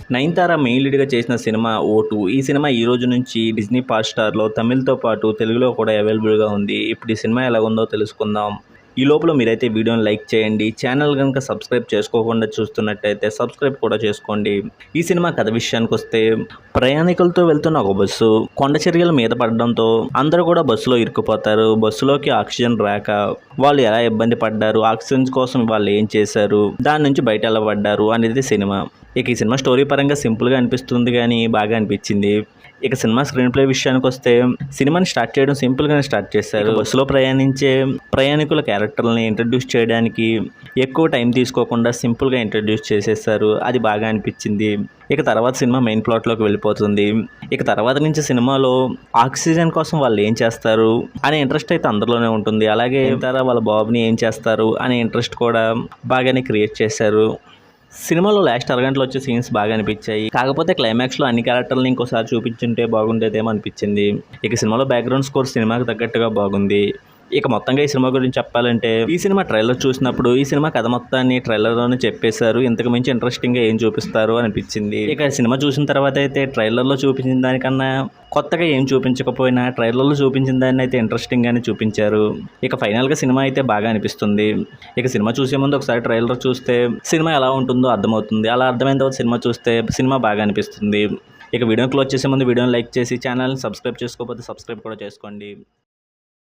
Nayanthara main లీడ్గా చేసిన cinema vote. ఈ cinema ఈ రోజు నుంచి డిజ్నీ హాట్‌స్టార్‌లో తమిళ్‌తో పాటు తెలుగులో కూడా అవైలబుల్‌గా ఉంది. ఇప్పుడు ఈ సినిమా ఎలా ఉందో తెలుసుకుందాం. ఈ లోపల మీరైతే వీడియోని లైక్ చేయండి. ఛానల్ కనుక సబ్స్క్రైబ్ చేసుకోకుండా చూస్తున్నట్టయితే సబ్స్క్రైబ్ కూడా చేసుకోండి. ఈ సినిమా కథ విషయానికొస్తే, ప్రయాణికులతో వెళ్తున్న ఒక బస్సు కొండ చర్యల మీద పడడంతో అందరూ కూడా బస్సులో ఇరుక్కుపోతారు. బస్సులోకి ఆక్సిజన్ రాక వాళ్ళు ఎలా ఇబ్బంది పడ్డారు, ఆక్సిజన్ కోసం వాళ్ళు ఏం చేశారు, దాని నుంచి బయట ఎలా పడ్డారు అనేది సినిమా. ఇక ఈ సినిమా స్టోరీ పరంగా సింపుల్గా అనిపిస్తుంది కానీ బాగా అనిపించింది. ఇక సినిమా స్క్రీన్ ప్లే విషయానికి వస్తే, సినిమాని స్టార్ట్ చేయడం సింపుల్గానే స్టార్ట్ చేశారు. బస్సులో ప్రయాణించే ప్రయాణికుల క్యారెక్టర్లని ఇంట్రడ్యూస్ చేయడానికి ఎక్కువ టైం తీసుకోకుండా సింపుల్గా ఇంట్రడ్యూస్ చేసేసారు. అది బాగా అనిపించింది. ఇక తర్వాత సినిమా మెయిన్ ప్లాట్లోకి వెళ్ళిపోతుంది. ఇక తర్వాత నుంచి సినిమాలో ఆక్సిజన్ కోసం వాళ్ళు ఏం చేస్తారు అనే ఇంట్రెస్ట్ అయితే అందరిలోనే ఉంటుంది. అలాగే వాళ్ళ బాబుని ఏం చేస్తారు అనే ఇంట్రెస్ట్ కూడా బాగానే క్రియేట్ చేశారు. సినిమాలో లాస్ట్ అరగంటలో వచ్చే సీన్స్ బాగా అనిపించాయి. కాకపోతే క్లైమాక్స్లో అన్ని క్యారెక్టర్లను ఇంకోసారి చూపించుంటే బాగుండేదేమో అనిపించింది. ఇక సినిమాలో బ్యాక్గ్రౌండ్ స్కోర్ సినిమాకి తగ్గట్టుగా బాగుంది. ఇక మొత్తంగా ఈ సినిమా గురించి చెప్పాలంటే, ఈ సినిమా ట్రైలర్ చూసినప్పుడు ఈ సినిమా కథ మొత్తాన్ని ట్రైలర్లోనే చెప్పేశారు. ఇంతకు మించి ఇంట్రెస్టింగ్గా ఏం చూపిస్తారు అనిపించింది. ఇక సినిమా చూసిన తర్వాత అయితే ట్రైలర్లో చూపించిన దానికన్నా కొత్తగా ఏం చూపించకపోయినా ట్రైలర్లో చూపించిన దాన్ని అయితే ఇంట్రెస్టింగ్గానే చూపించారు. ఇక ఫైనల్గా సినిమా అయితే బాగా అనిపిస్తుంది. ఇక సినిమా చూసే ముందు ఒకసారి ట్రైలర్ చూస్తే సినిమా ఎలా ఉంటుందో అర్థమవుతుంది. అలా అర్థమైన తర్వాత సినిమా చూస్తే సినిమా బాగా అనిపిస్తుంది. ఇక వీడియోని క్లోజ్ చేసే ముందు వీడియోని లైక్ చేసి ఛానల్ని సబ్స్క్రైబ్ చేసుకోకపోతే సబ్స్క్రైబ్ కూడా చేసుకోండి.